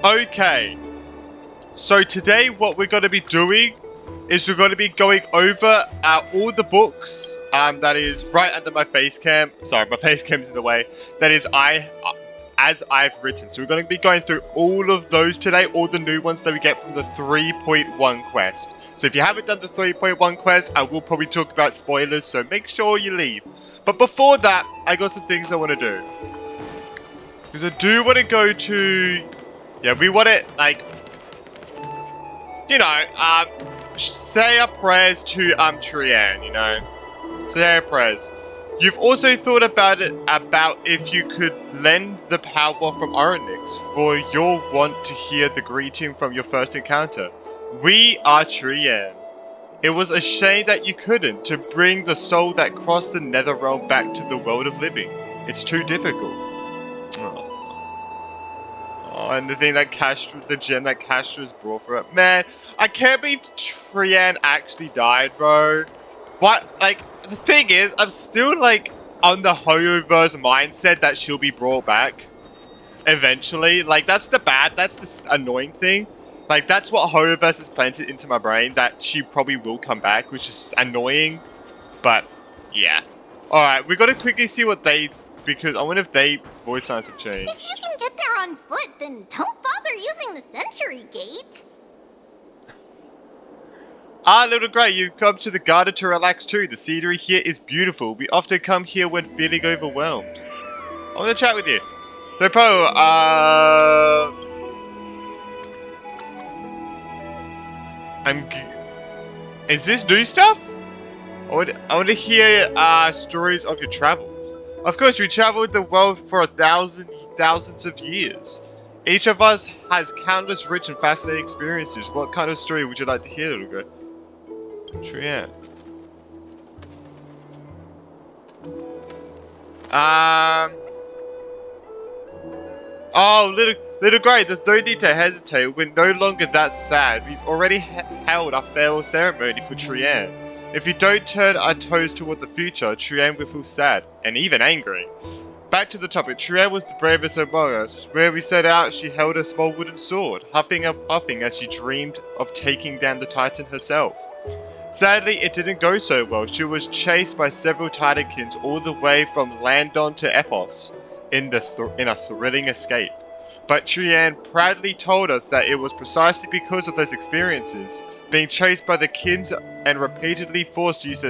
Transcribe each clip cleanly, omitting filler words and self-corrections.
Okay. So today what we're going to be doing is we're going to be going over all the books that is right under my face cam. Sorry, my face cam's in the way. That is as I've written. So we're going to be going through all of those today, all the new ones that we get from the 3.1 quest. So if you haven't done the 3.1 quest, I will probably talk about spoilers, so make sure you leave. But before that, I got some things I want to do. Because I do want to go to... Yeah, we want to, like... You know, say our prayers to Trian, you know? Say our prayers. You've also thought about it, about if you could lend the power from Orynyx for your want to hear the greeting from your first encounter. We are Trian. It was a shame that you couldn't, to bring the soul that crossed the nether realm back to the world of living. It's too difficult. Oh, and the thing that the gem that Castra's brought for it. Man, I can't believe Trian actually died, bro. What? Like, the thing is, I'm still, like, on the Hoyoverse mindset that she'll be brought back. Eventually. Like, that's the annoying thing. Like, that's what Hoyoverse has planted into my brain, that she probably will come back, which is annoying. But, yeah. Alright, we gotta quickly see what they... Because I wonder if they voice lines have changed. If you can get there on foot, then don't bother using the Century Gate. Ah, little Grey, you've come to the garden to relax too. The scenery here is beautiful. We often come here when feeling overwhelmed. I want to chat with you. No problem. Is this new stuff? I want to hear stories of your travels. Of course, we traveled the world for thousands of years. Each of us has countless rich and fascinating experiences. What kind of story would you like to hear, little girl? Trian. Oh, little Grey, there's no need to hesitate. We're no longer that sad. We've already held our farewell ceremony for Trian. If we don't turn our toes toward the future, Trian will feel sad, and even angry. Back to the topic, Trian was the bravest among us. Where we set out, she held a small wooden sword, huffing and puffing as she dreamed of taking down the Titan herself. Sadly, it didn't go so well. She was chased by several Titankins all the way from Landon to Epos in a thrilling escape. But Trian proudly told us that it was precisely because of those experiences, being chased by the Kins and repeatedly forced to use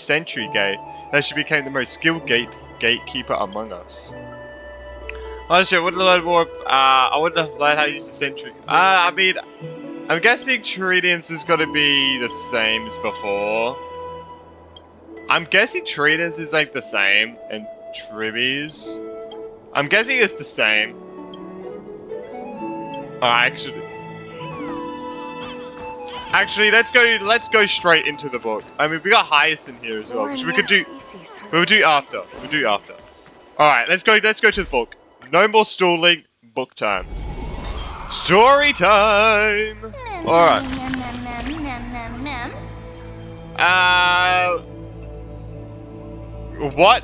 Sentry Gate, that she became the most skilled gatekeeper among us. Honestly, I wouldn't have learned more. I wouldn't have learned how to use the Sentry. I mean, I'm guessing Tridents is going to be the same as before. I'm guessing Tridents is like the same, and Tribbies. I'm guessing it's the same. Actually, let's go straight into the book. I mean, we got Hyacinth here as well, which we'll do after. All right, let's go to the book. No more stalling. Book time. Story time. All right. What?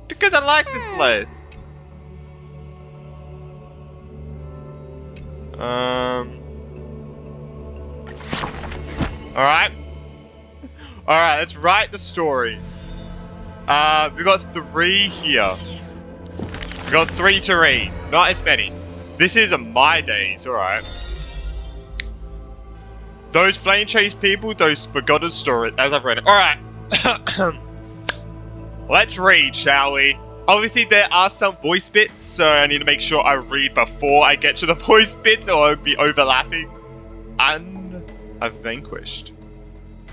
Because I like this place. Alright, let's write the stories. We got 3 here. We got 3 to read. Not as many. This is my days, alright. Those flame chase people, those forgotten stories, as I've read it. Alright. Let's read, shall we? Obviously, there are some voice bits, so I need to make sure I read before I get to the voice bits, or I'll be overlapping. Vanquished.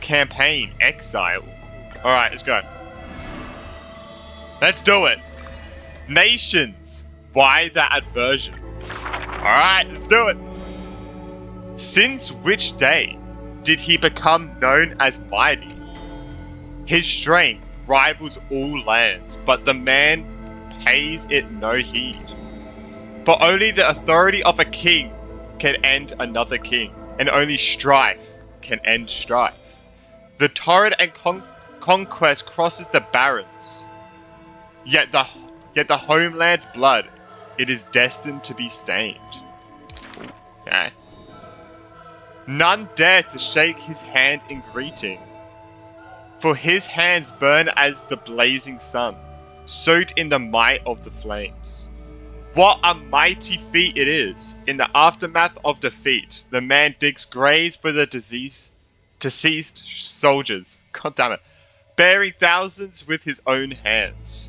Campaign. Exile. Alright, let's go. Let's do it. Nations. Why that aversion? Alright, let's do it. Since which day did he become known as mighty? His strength rivals all lands, but the man pays it no heed. For only the authority of a king can end another king, and only strife can end strife. The torrent and conquest crosses the barrens, yet the homeland's blood it is destined to be stained. Okay. None dare to shake his hand in greeting, for his hands burn as the blazing sun, soaked in the might of the flames. What a mighty feat it is! In the aftermath of defeat, the man digs graves for the deceased soldiers. God damn it. Bearing thousands with his own hands.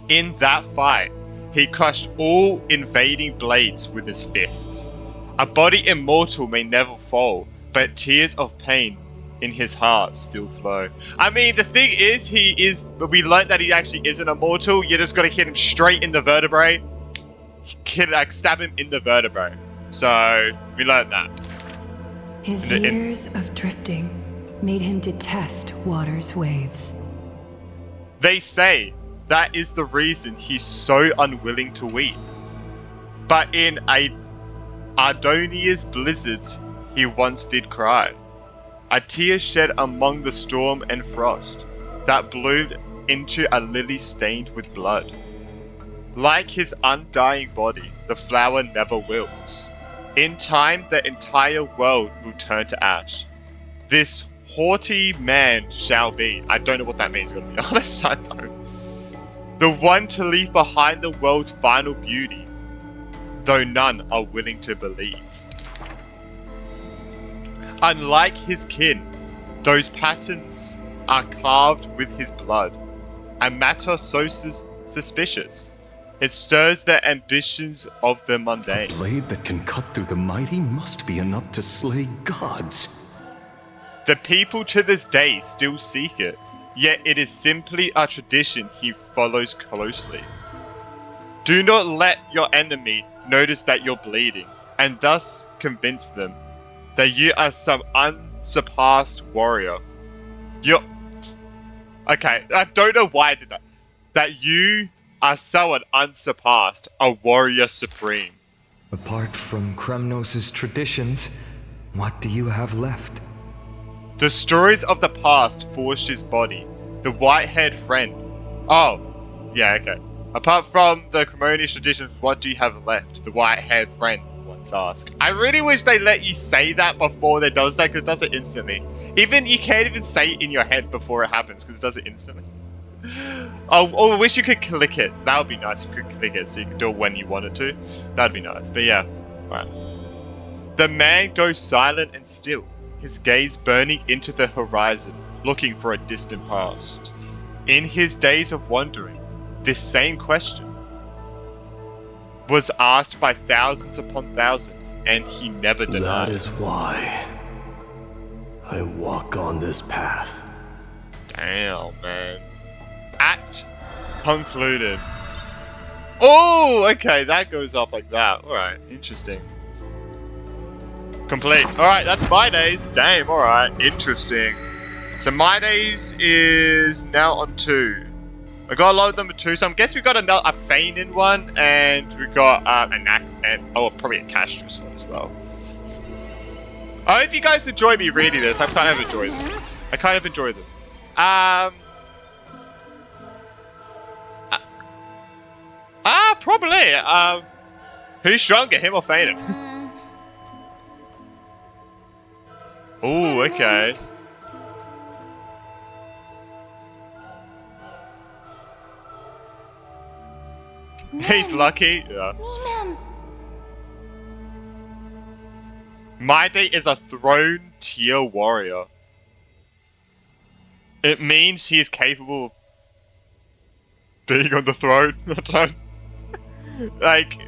In that fight, he crushed all invading blades with his fists. A body immortal may never fall, but tears of pain in his heart still flow. I mean, the thing is, we learned that he actually isn't immortal. You just gotta hit him straight in the vertebrae. Stab him in the vertebrae. So, we learned that. His years of drifting made him detest water's waves. They say that is the reason he's so unwilling to weep. But in Ardonia's blizzards, he once did cry. A tear shed among the storm and frost that bloomed into a lily stained with blood. Like his undying body, the flower never wilts. In time, the entire world will turn to ash. This haughty man shall be. I don't know what that means, to be honest. I don't. The one to leave behind the world's final beauty, though none are willing to believe. Unlike his kin, those patterns are carved with his blood, a matter so suspicious, it stirs the ambitions of the mundane. A blade that can cut through the mighty must be enough to slay gods. The people to this day still seek it, yet it is simply a tradition he follows closely. Do not let your enemy notice that you're bleeding, and thus convince them that you are some unsurpassed warrior. Okay, I don't know why I did that. That you are someone unsurpassed, a warrior supreme. Apart from Kremnos' traditions, what do you have left? The stories of the past forged his body. The white-haired friend. Oh, yeah, okay. Apart from the Cremonius traditions, what do you have left? The white-haired friend once asked. I really wish they let you say that before it does that, because it does it instantly. Even, you can't even say it in your head before it happens, because it does it instantly. Oh, I wish you could click it. That would be nice if you could click it, so you could do it when you wanted to. That'd be nice, but yeah. Alright. The man goes silent and still, his gaze burning into the horizon, looking for a distant past. In his days of wandering, this same question was asked by thousands upon thousands, and he never denied. That is why I walk on this path. Damn, man. Act concluded. Oh, okay, that goes up like that. Alright, interesting. Complete. Alright, that's my days. Damn, alright, interesting. So my days is now on 2. I got a load number 2, so I'm guessing we got a feigning one, and we got an act, and probably a castrous one as well. I hope you guys enjoy me reading this. I kind of enjoy them. Probably. Who's stronger, him or Phantom? Oh, okay. He's lucky. Yeah. Maide is a throne tier warrior. It means he is capable of being on the throne. Like,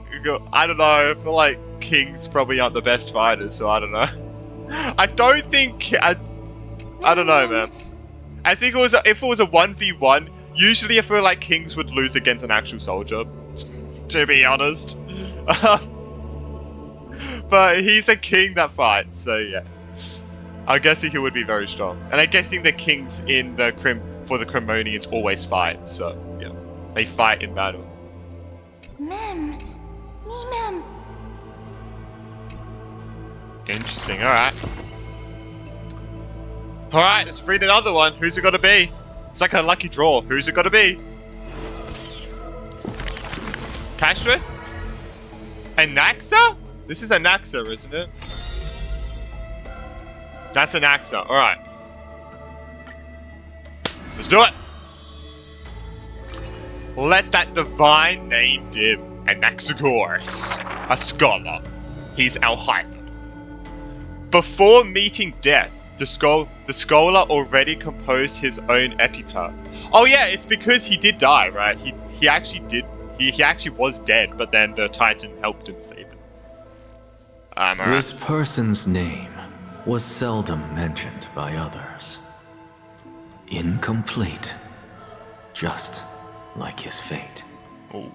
I don't know. I feel like kings probably aren't the best fighters, so I don't know. I don't think I don't know, man. I think if it was a 1v1, usually I feel like kings would lose against an actual soldier. To be honest. But he's a king that fights, so yeah. I'm guessing he would be very strong. And I'm guessing the kings in the for the Cremonians always fight, so yeah. They fight in battle. Interesting, alright. Alright, let's read another one. Who's it gonna be? It's like a lucky draw. Who's it gonna be? Castris? Anaxa? This is Anaxa, isn't it? That's Anaxa. Alright. Let's do it! Let that divine name dim. Anaxagoras, a scholar. He's our hyphen. Before meeting death, the scholar already composed his own epitaph. Oh yeah, it's because he did die, right? He actually did. He actually was dead, but then the Titan helped him save him. Alright. This person's name was seldom mentioned by others. Incomplete, just like his fate. Ooh.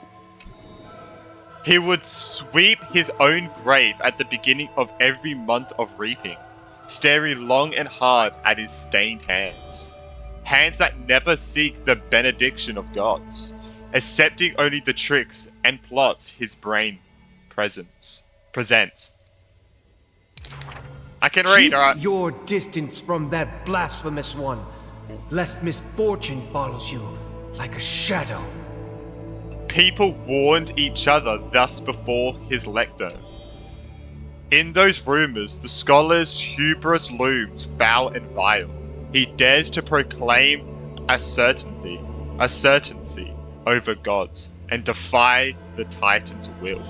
He would sweep his own grave at the beginning of every month of reaping, staring long and hard at his stained hands. Hands that never seek the benediction of gods, accepting only the tricks and plots his brain presents. I can read, Keep alright? your distance from that blasphemous one, lest misfortune follows you like a shadow. People warned each other thus before his lectern. In those rumors, the scholar's hubris looms foul and vile. He dares to proclaim a certainty over gods, and defy the Titan's will.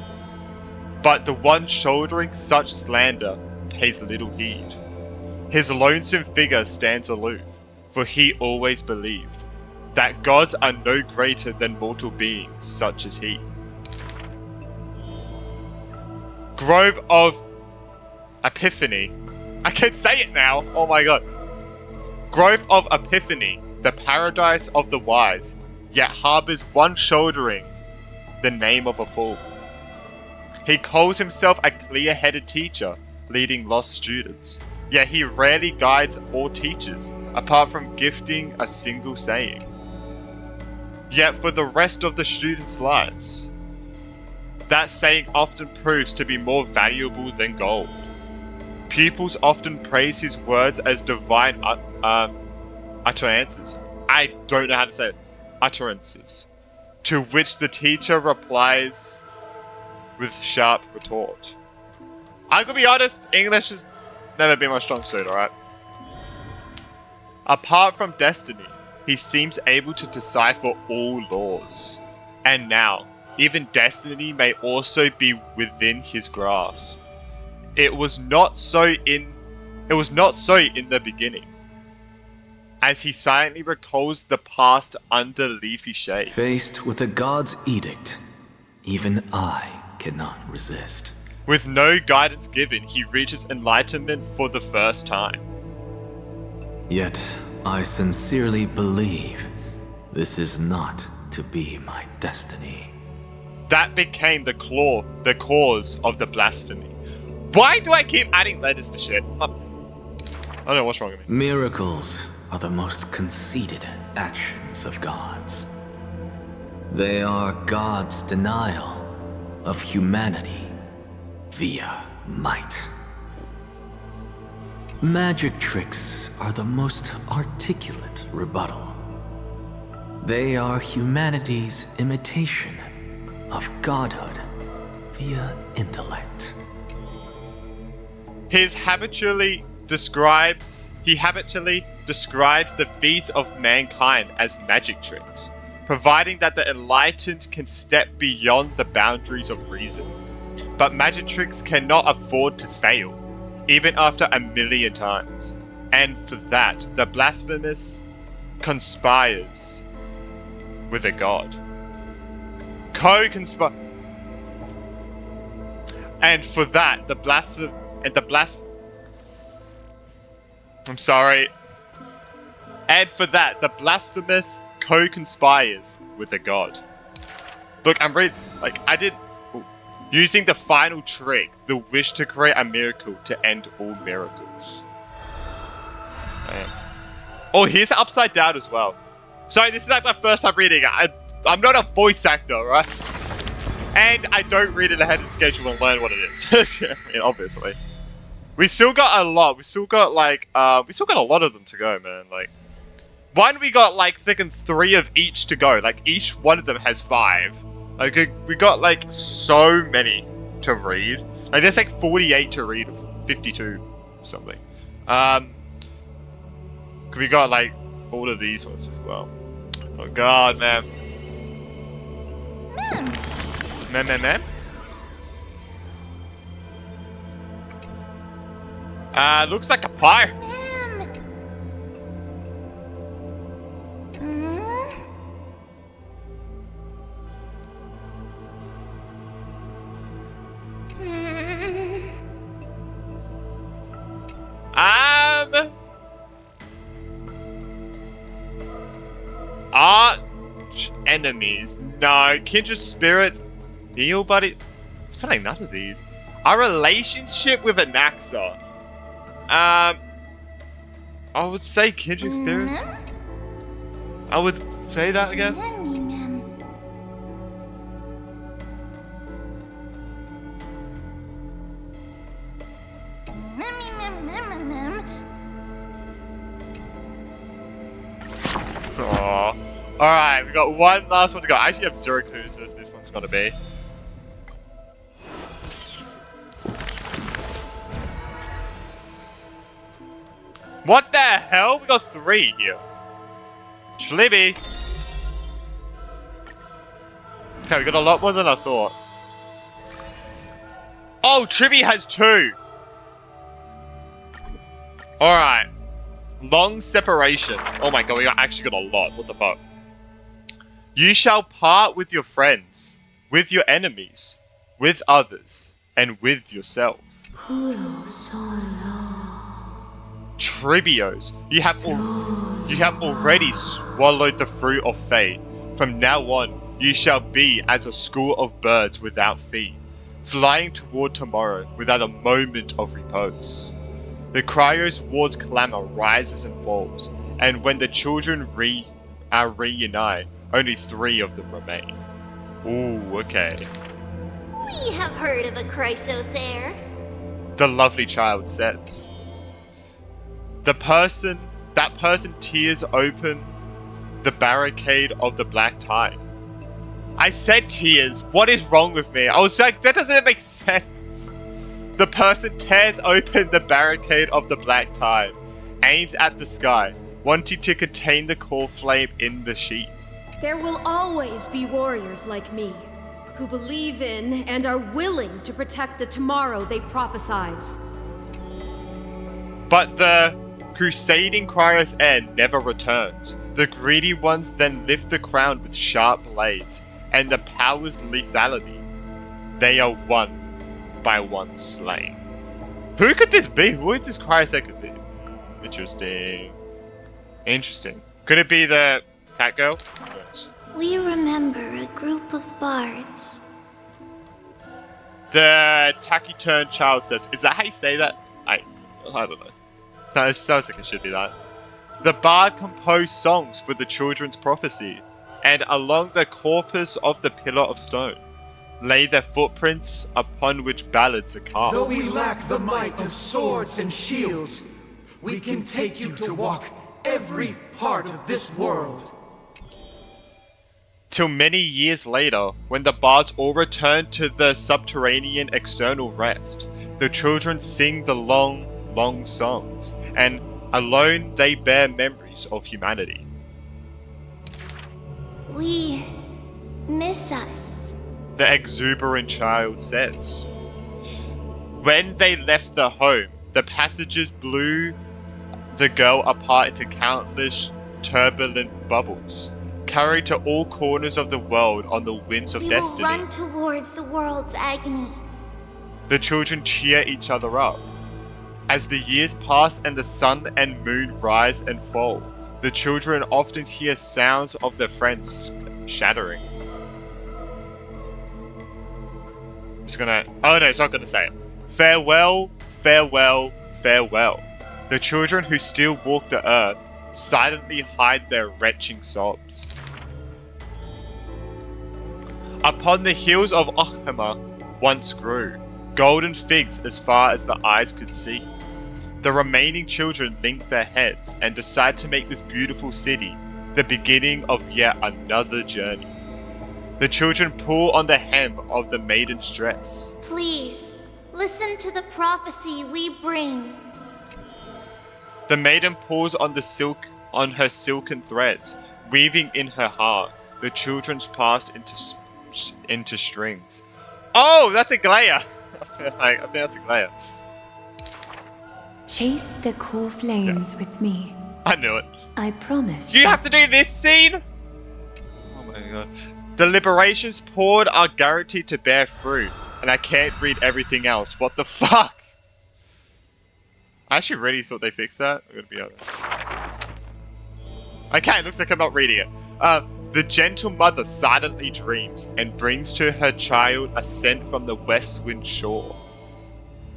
But the one shouldering such slander pays little heed. His lonesome figure stands aloof, for he always believed that gods are no greater than mortal beings such as he. Grove of Epiphany. I can say it now! Oh my god. Grove of Epiphany, the paradise of the wise, yet harbors one shouldering the name of a fool. He calls himself a clear-headed teacher, leading lost students, yet he rarely guides or teaches, apart from gifting a single saying. Yet for the rest of the students' lives, that saying often proves to be more valuable than gold. Pupils often praise his words as divine utterances. I don't know how to say it. Utterances. To which the teacher replies with sharp retort. I'm gonna be honest, English has never been my strong suit, alright? Apart from destiny, he seems able to decipher all laws. And now, even destiny may also be within his grasp. It was not so in the beginning. As he silently recalls the past under leafy shade. Faced with a god's edict, even I cannot resist. With no guidance given, he reaches enlightenment for the first time. Yet, I sincerely believe this is not to be my destiny. That became the cause of the blasphemy. Why do I keep adding letters to shit? I don't know what's wrong with me. Miracles are the most conceited actions of gods. They are God's denial of humanity via might. Magic tricks are the most articulate rebuttal. They are humanity's imitation of godhood via intellect. He habitually describes the feats of mankind as magic tricks, providing that the enlightened can step beyond the boundaries of reason. But magic tricks cannot afford to fail, even after 1,000,000 times. And for that, the blasphemous conspires with a god. And for that, And for that, the blasphemous co-conspires with a god. Look, I'm reading, using the final trick, the wish to create a miracle to end all miracles. Man. Oh, here's Upside Down as well. Sorry, this is like my first time reading it. I'm not a voice actor, right? And I don't read it ahead of schedule and learn what it is. I mean, obviously. We still got a lot. We still got a lot of them to go, man. Like, one we got like freaking 3 of each to go. Like, each one of them has 5. Like, we got like so many to read. Like, there's like 48 to read, 52 or something. We got like all of these ones as well. Oh god, man. Man. Looks like a pie. Arch enemies. No, kindred spirits. Heal buddy. I feel like none of these. Our relationship with Anaxa. I would say kindred spirits. I would say that, I guess. Aww. Alright, we got one last one to go. I actually have zero clues what this one's gonna be. What the hell? We got 3 here. Schlibby. Okay, we got a lot more than I thought. Oh, Tribby has 2. Alright. Long separation. Oh my god, we actually got a lot. What the fuck? You shall part with your friends, with your enemies, with others, and with yourself. Tribios, you have already swallowed the fruit of fate. From now on, you shall be as a school of birds without feet, flying toward tomorrow without a moment of repose. The Cryos' war's clamor rises and falls, and when the children reunite, only 3 of them remain. Ooh, okay. We have heard of a Chrysosaur. The lovely child says. That person tears open the barricade of the black tide. I said tears. What is wrong with me? I was like, that doesn't make sense. The person tears open the barricade of the black tide, aims at the sky, wanting to contain the core flame in the sheath. There will always be warriors like me, who believe in and are willing to protect the tomorrow they prophesize. But the crusading Cryos' end never returns. The greedy ones then lift the crown with sharp blades, and the power's lethality. They are one by one slain. Who could this be? Who is this Cryos could be? Interesting. Could it be the cat girl? Yes. We remember a group of bards. The taciturn child says, is that how you say that? I don't know. Sounds like it should be that. The bard composed songs for the children's prophecy, and along the corpus of the pillar of stone lay their footprints upon which ballads are carved. Though we lack the might of swords and shields, we can take you to walk every part of this world. Till many years later, when the bards all return to the subterranean external rest, the children sing the long, long songs, and alone they bear memories of humanity. We miss us. The exuberant child says. When they left the home, the passengers blew the girl apart into countless turbulent bubbles, carried to all corners of the world on the winds of destiny. We will run towards the world's agony. The children cheer each other up. As the years pass and the sun and moon rise and fall, the children often hear sounds of their friends shattering. It's gonna... Oh no, it's not gonna say it. Farewell, farewell, farewell. The children who still walk the earth silently hide their retching sobs. Upon the hills of Ochema once grew golden figs as far as the eyes could see. The remaining children link their heads and decide to make this beautiful city the beginning of yet another journey. The children pull on the hem of the maiden's dress. Please, listen to the prophecy we bring. The maiden pulls on her silken threads, weaving in her heart the children's past into strings. Oh, that's a glare. I think that's a glare. Chase the cool flames with me. I knew it. I promise. You have to do this scene? Oh my god. The liberations poured are guaranteed to bear fruit, and I can't read everything else. What the fuck? I actually really thought they fixed that. I'm gonna be honest. Okay, it looks like I'm not reading it. The gentle mother silently dreams and brings to her child a scent from the west wind shore.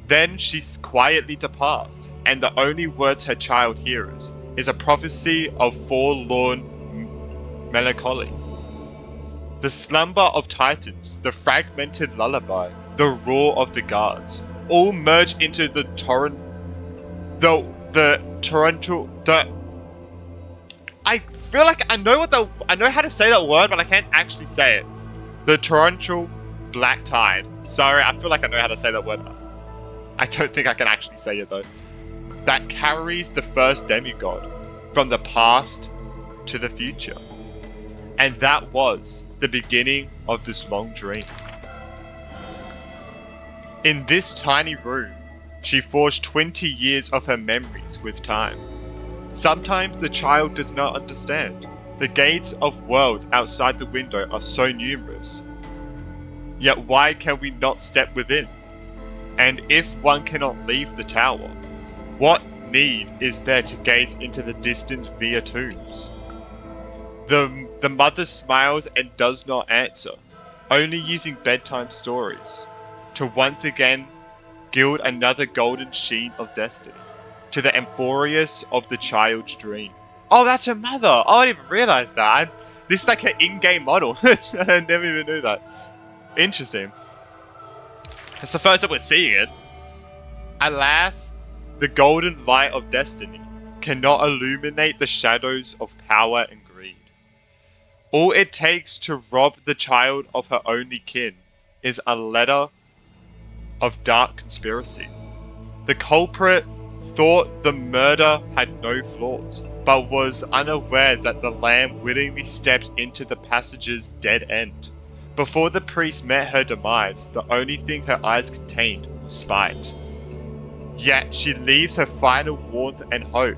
Then she quietly departs, and the only words her child hears is a prophecy of forlorn melancholy. The slumber of titans, the fragmented lullaby, the roar of the guards, all merge into the torrential. I feel like I know how to say that word, but I can't actually say it. The torrential black tide. Sorry, I feel like I know how to say that word. I don't think I can actually say it though. That carries the first demigod from the past to the future. And that was the beginning of this long dream. In this tiny room, she forged 20 years of her memories with time. Sometimes the child does not understand. The gates of worlds outside the window are so numerous. Yet why can we not step within? And if one cannot leave the tower, what need is there to gaze into the distance via tombs? The mother smiles and does not answer, only using bedtime stories to once again gild another golden sheen of destiny to the Amphoreus of the child's dream. Oh, that's her mother! Oh, I didn't even realize that. This is like her in-game model. I never even knew that. Interesting. It's the first time we're seeing it. Alas, the golden light of destiny cannot illuminate the shadows of power and greed. All it takes to rob the child of her only kin is a letter of dark conspiracy. The culprit thought the murder had no flaws, but was unaware that the lamb willingly stepped into the passage's dead end. Before the priest met her demise, the only thing her eyes contained was spite. Yet she leaves her final warmth and hope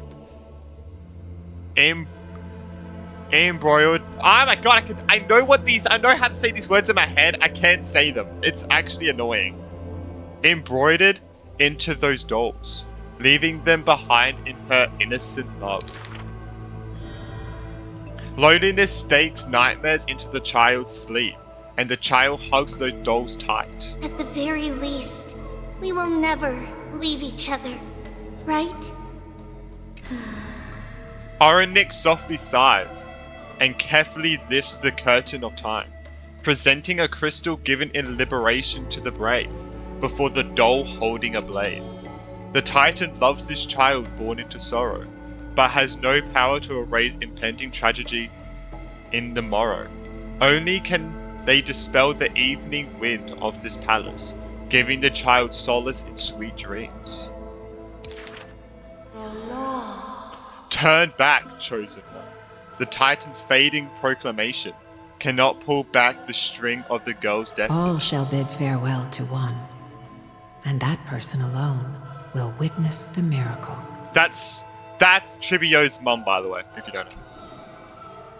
embroiled. Oh my god, I know how to say these words in my head. I can't say them. It's actually annoying. Embroidered into those dolls, leaving them behind in her innocent love. Loneliness stakes nightmares into the child's sleep, and the child hugs those dolls tight. At the very least, we will never leave each other, right? Orenic softly sighs and carefully lifts the curtain of time, presenting a crystal given in liberation to the brave, before the doll holding a blade. The Titan loves this child born into sorrow, but has no power to erase impending tragedy in the morrow. Only can they dispel the evening wind of this palace, giving the child solace in sweet dreams. Turn back, chosen one. The Titan's fading proclamation cannot pull back the string of the girl's destiny. All shall bid farewell to one, and that person alone will witness the miracle. That's Trivio's mum, by the way, if you don't know.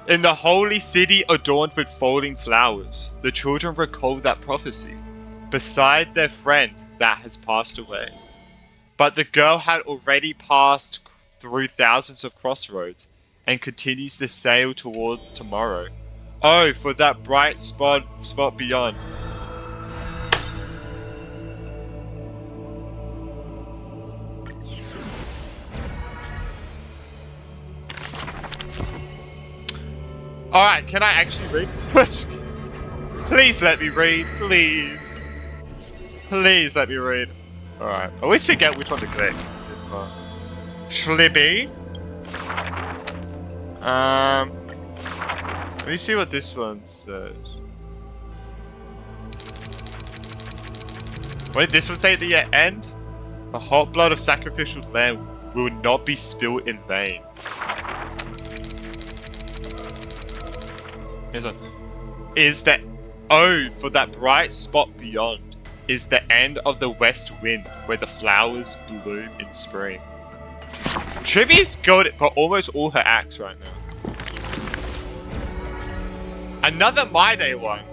In the holy city adorned with falling flowers, the children recall that prophecy, beside their friend that has passed away. But the girl had already passed through thousands of crossroads and continues to sail toward tomorrow. Oh, for that bright spot beyond. Alright, can I actually read? Please let me read, please. Please let me read. Alright, I always forget which one to click. This one. Schlibby. Let me see what this one says. What did this one say at the end? The hot blood of sacrificial lamb will not be spilled in vain. Here's one. Is the oh for that bright spot beyond is the end of the west wind where the flowers bloom in spring. Trivia's got it for almost all her acts right now. Another My Day one.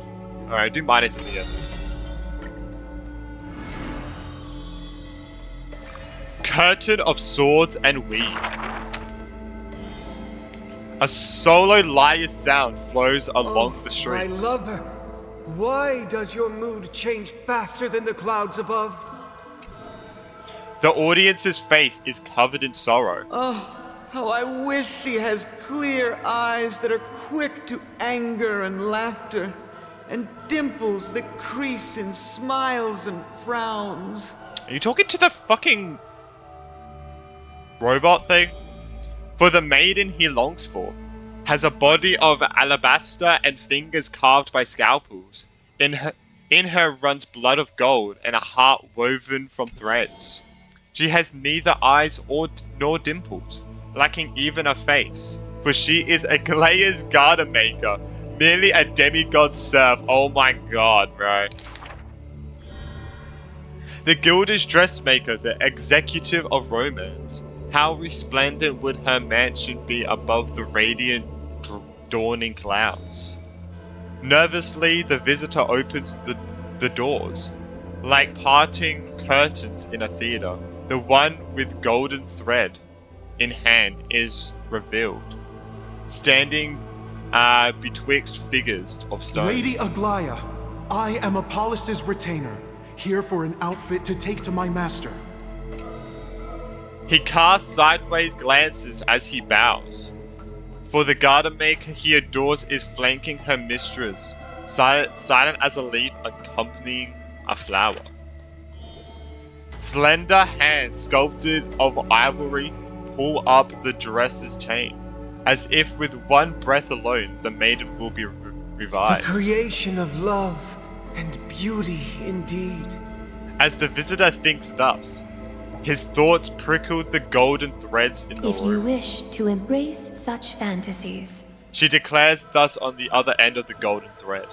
Alright, do My Days in the end. Curtain of swords and weave. A solo lyre sound flows along the streets. My lover, why does your mood change faster than the clouds above? The audience's face is covered in sorrow. Oh, how I wish she has clear eyes that are quick to anger and laughter, and dimples that crease in smiles and frowns. Are you talking to the fucking robot thing? For the maiden he longs for has a body of alabaster and fingers carved by scalpels. In her runs blood of gold and a heart woven from threads. She has neither eyes nor dimples, lacking even a face, for she is a Galea's garden maker, merely a demigod serf. Oh my god, bro. The Gilda's dressmaker, the executive of romance. How resplendent would her mansion be above the radiant dawning clouds? Nervously, the visitor opens the doors. Like parting curtains in a theater, the one with golden thread in hand is revealed, standing betwixt figures of stone. Lady Aglaya, I am Apollos' retainer, here for an outfit to take to my master. He casts sideways glances as he bows. For the garden maker he adores is flanking her mistress, silent as a leaf accompanying a flower. Slender hands sculpted of ivory pull up the dress's chain, as if with one breath alone the maiden will be revived. The creation of love and beauty indeed. As the visitor thinks thus, his thoughts prickled the golden threads in the If you room. wish to embrace such fantasies, She declares thus on the other end of the golden thread.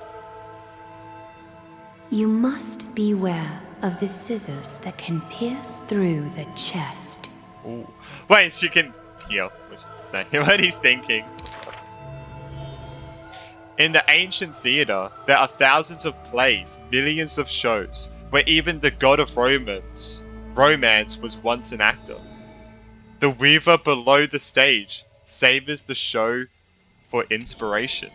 you must beware of the scissors that can pierce through the chest. Ooh. Wait, she can hear what he's thinking. In the ancient theater, there are thousands of plays, millions of shows, where even the god of romance was once an actor. The weaver below the stage savors the show for inspiration.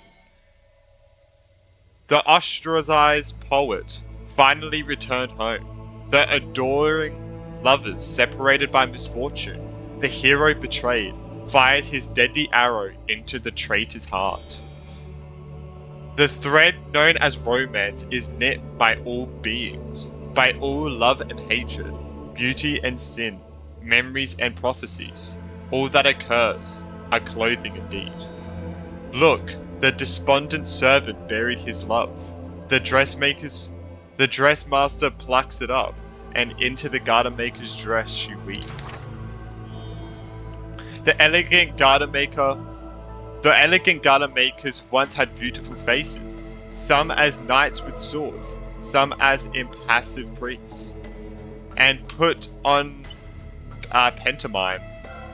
The ostracized poet finally returned home. The adoring lovers separated by misfortune. The hero betrayed fires his deadly arrow into the traitor's heart. The thread known as romance is knit by all beings, by all love and hatred, beauty and sin, memories and prophecies. All that occurs are clothing indeed. Look, the despondent servant buried his love. The dressmaster plucks it up, and into the garden maker's dress she weaves. The elegant garden makers once had beautiful faces, some as knights with swords, some as impassive priests, and put on pantomime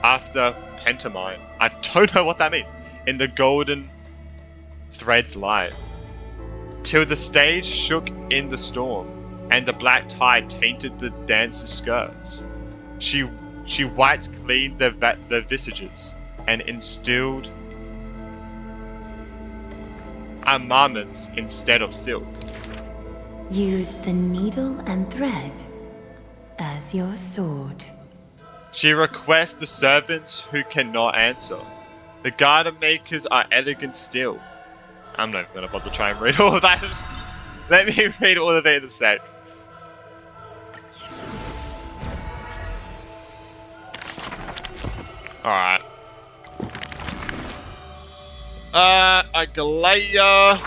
after pantomime. I don't know what that means. In the golden thread's light, till the stage shook in the storm, and the black tide tainted the dancers' skirts. She wiped clean their visages, and instilled armaments instead of silk. Use the needle and thread as your sword. She requests the servants who cannot answer. The garden makers are elegant still. I'm not even gonna bother to try and read all of that. Let me read all of it in a sec. Alright. Agalea.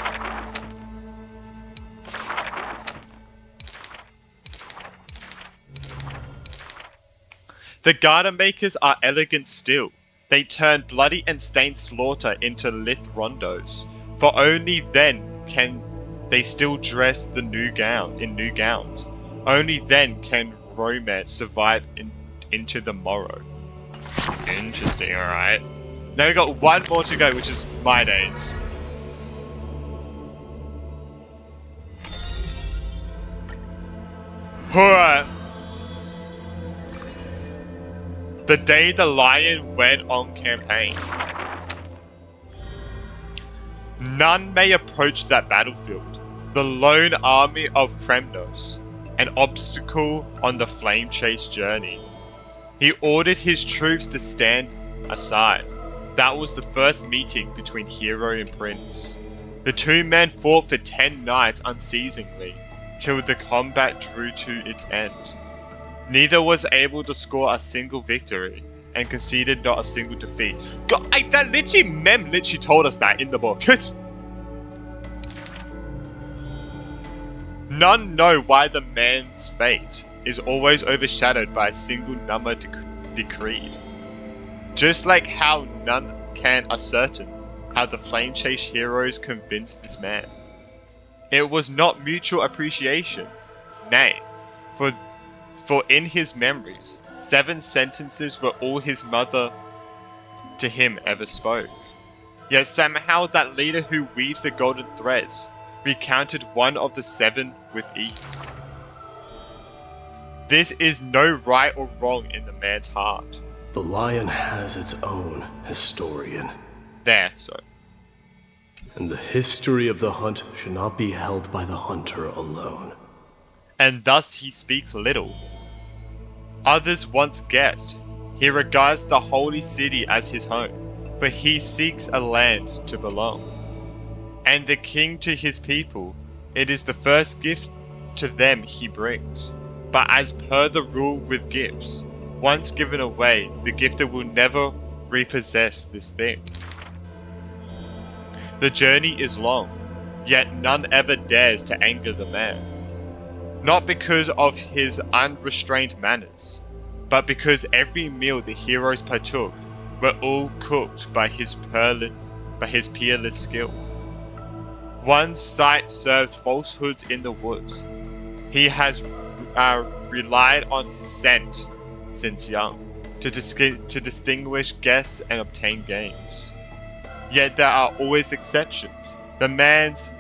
The garden makers are elegant still. They turn bloody and stained slaughter into lithe rondos, for only then can they still dress the new gowns. Only then can romance survive into the morrow. Interesting, alright. Now we got one more to go, which is My Days. Alright. The day the lion went on campaign. None may approach that battlefield. The lone army of Kremnos, an obstacle on the flame chase journey. He ordered his troops to stand aside. That was the first meeting between hero and prince. The two men fought for 10 nights unceasingly, till the combat drew to its end. Neither was able to score a single victory, and conceded not a single defeat. God, that Mem literally told us that in the book. None know why the man's fate is always overshadowed by a single number decreed. Just like how none can ascertain how the flame chase heroes convinced this man. It was not mutual appreciation, nay, for in his memories, 7 sentences were all his mother to him ever spoke. Yet somehow that leader who weaves the golden threads recounted one of the 7 with ease. This is no right or wrong in the man's heart. The lion has its own historian. There, so. And the history of the hunt should not be held by the hunter alone. And thus he speaks little. Others once guessed. He regards the holy city as his home, but he seeks a land to belong. And the king to his people, it is the first gift to them he brings. But as per the rule with gifts, once given away, the gifter will never repossess this thing. The journey is long, yet none ever dares to anger the man. Not because of his unrestrained manners, but because every meal the heroes partook were all cooked by his peerless skill. One sight serves falsehoods in the woods. He has relied on scent since young to distinguish guests and obtain gains. Yet there are always exceptions. The man's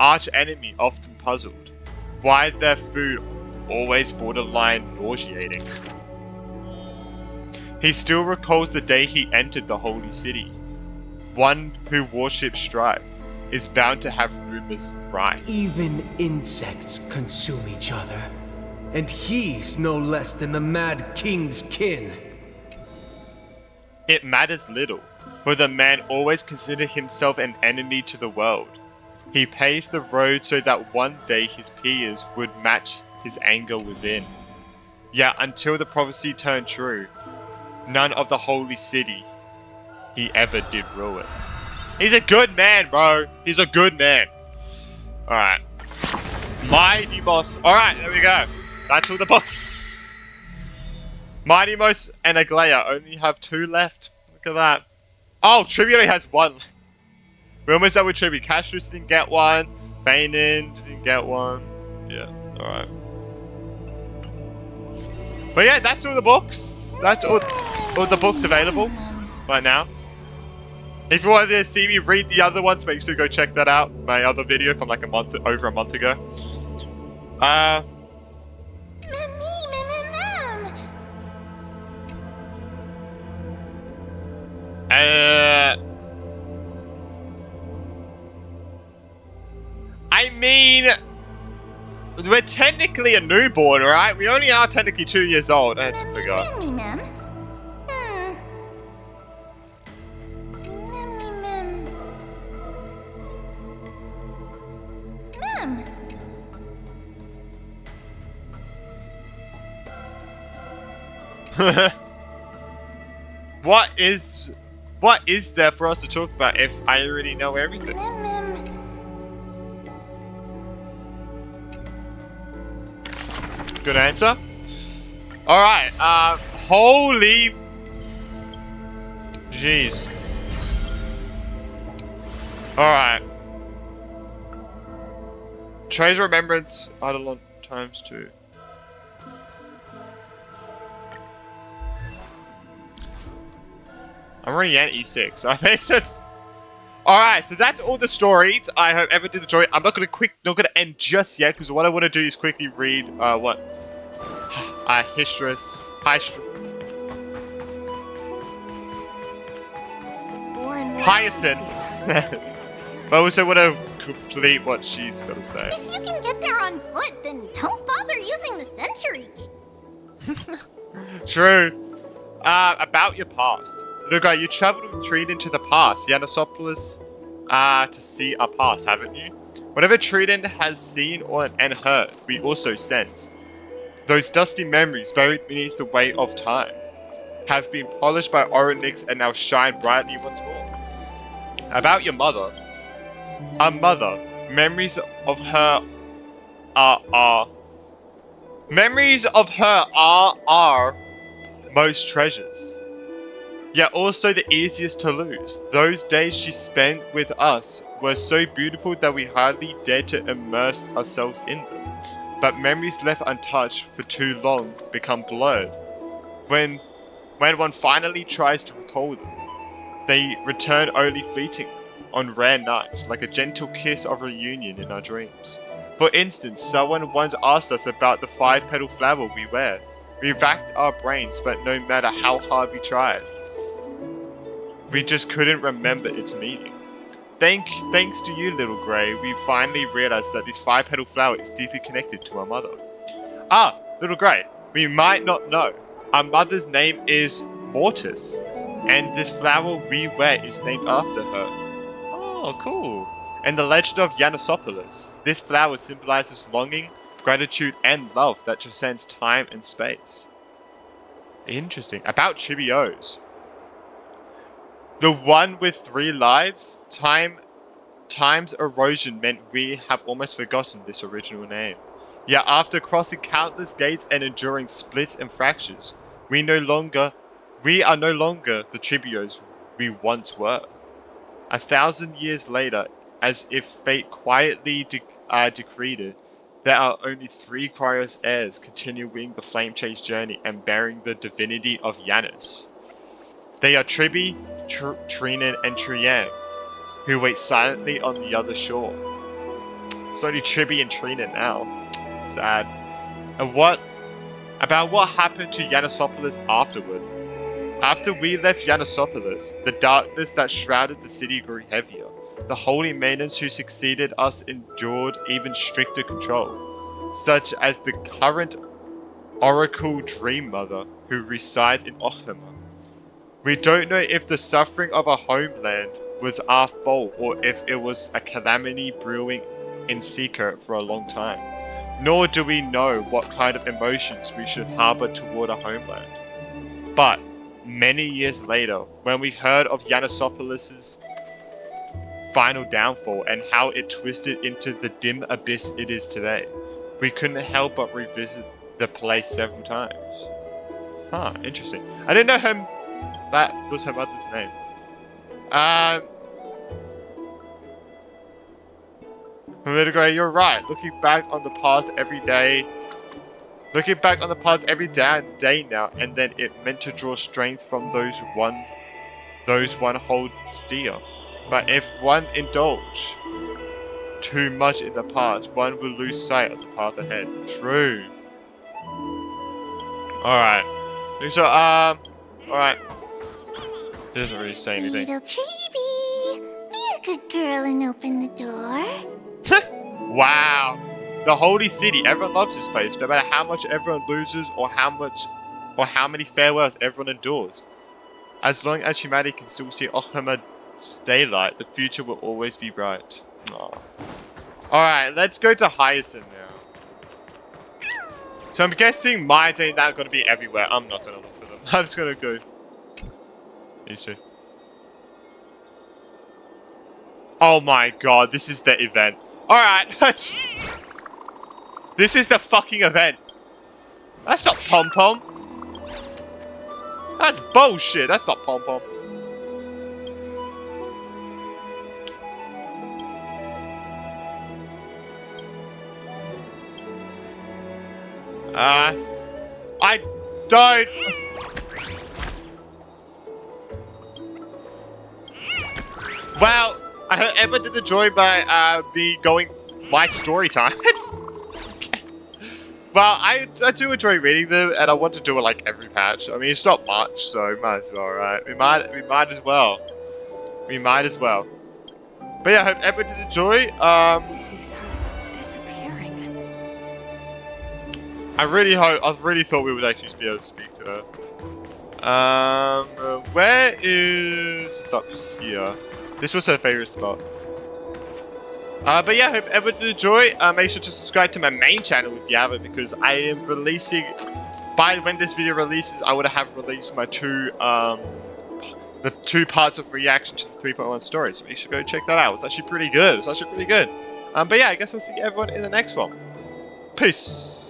arch enemy often puzzled why their food always borderline nauseating. He still recalls the day he entered the holy city. One who worships strife is bound to have rumors right. Even insects consume each other, and he's no less than the Mad King's kin. It matters little, for the man always considered himself an enemy to the world. He paved the road so that one day his peers would match his anger within. Yet until the prophecy turned true, none of the holy city he ever did ruin. He's a good man, bro. He's a good man. Alright. Mighty Boss. Alright, there we go. That's all the books. Mighty Boss and Aglaia only have 2 left. Look at that. Oh, Tribute only has 1. We're almost done with Tribute. Castrus didn't get 1. Fainin didn't get 1. Yeah, alright. But yeah, that's all the books. That's all the books available right now. If you wanted to see me read the other ones, make sure to go check that out. My other video from like over a month ago. I mean, we're technically a newborn, right? We only are technically 2 years old. I forgot. What is there for us to talk about if I already know everything? Good answer. Alright, Holy... Jeez. Alright. Trace remembrance Eidolon times 2. I'm already at E6. I mean, it's just... Alright, so that's all the stories. I hope everyone did enjoy it. I'm not gonna end just yet, because what I want to do is quickly read what Hyacinth. But I also want to complete what she's got to say. If you can get there on foot, then don't bother using the century gate. True. About your past. Look, you traveled with Trident into the past, Yanosopolis, to see our past, haven't you? Whatever Trident has seen and heard, we also sense. Those dusty memories buried beneath the weight of time have been polished by Oryx and now shine brightly once more. About your mother. Our mother, memories of her are our most treasures. Yet also the easiest to lose. Those days she spent with us were so beautiful that we hardly dared to immerse ourselves in them. But memories left untouched for too long become blurred. When one finally tries to recall them, they return only fleeting on rare nights, like a gentle kiss of reunion in our dreams. For instance, someone once asked us about the 5-petal flower we wear. We racked our brains, but no matter how hard we tried, we just couldn't remember its meaning. Thanks to you, little Grey, we finally realized that this 5-petal flower is deeply connected to our mother. Ah, little Grey, we might not know. Our mother's name is Mortis, and this flower we wear is named after her. Oh, cool. And the legend of Yanosopolis. This flower symbolizes longing, gratitude, and love that transcends time and space. Interesting. About Chibios. The one with 3 lives? Time's erosion meant we have almost forgotten this original name. Yet after crossing countless gates and enduring splits and fractures, we are no longer the Chibios we once were. 1,000 years later, as if fate quietly decreed it, there are only 3 Cryos heirs continuing the flame chase journey and bearing the divinity of Janus. They are Tribi, Trinan, and Trian, who wait silently on the other shore. It's only Tribi and Trinan now. Sad. And what happened to Yanosopolis afterward? After we left Yanosopolis, the darkness that shrouded the city grew heavier. The holy maidens who succeeded us endured even stricter control, such as the current Oracle Dream Mother who resides in Okhema. We don't know if the suffering of our homeland was our fault or if it was a calamity brewing in secret for a long time. Nor do we know what kind of emotions we should harbor toward our homeland. But many years later, when we heard of Yanosopolis' final downfall and how it twisted into the dim abyss it is today, we couldn't help but revisit the place several times. Ah, interesting. I didn't know that was her mother's name. Little Grey, you're right. Looking back on the past every day now, and then it meant to draw strength from those one holds dear. But if one indulge too much in the past, one will lose sight of the path ahead. True. Alright. So, alright. Doesn't really say anything. Little Tribi, be a good girl and open the door. Wow. The holy city. Everyone loves this place, no matter how much everyone loses or how many farewells everyone endures. As long as humanity can still see Okhema's daylight, the future will always be bright. Alright, let's go to Hyacinth now. So I'm guessing my day now going to be everywhere. I'm not going to look for them. I'm just going to go. These two. Oh my god, this is the event. Alright, this is the fucking event. That's not pom-pom. That's bullshit. That's not Pom Pom. I don't. Well, I hope everyone did enjoy by me going my story time. Well, I do enjoy reading them, and I want to do it like every patch. I mean, it's not much, so might as well, right? We might as well. We might as well. But yeah, I hope everyone did enjoy. Sees her disappearing. I really thought we would actually be able to speak to her. Where is... It's up here. This was her favorite spot. But yeah, hope everyone did enjoy. Make sure to subscribe to my main channel if you haven't, because I am releasing... By when this video releases, I would have released my the two parts of reaction to the 3.1 story. So make sure to go check that out. It's actually pretty good. But yeah, I guess we'll see everyone in the next one. Peace.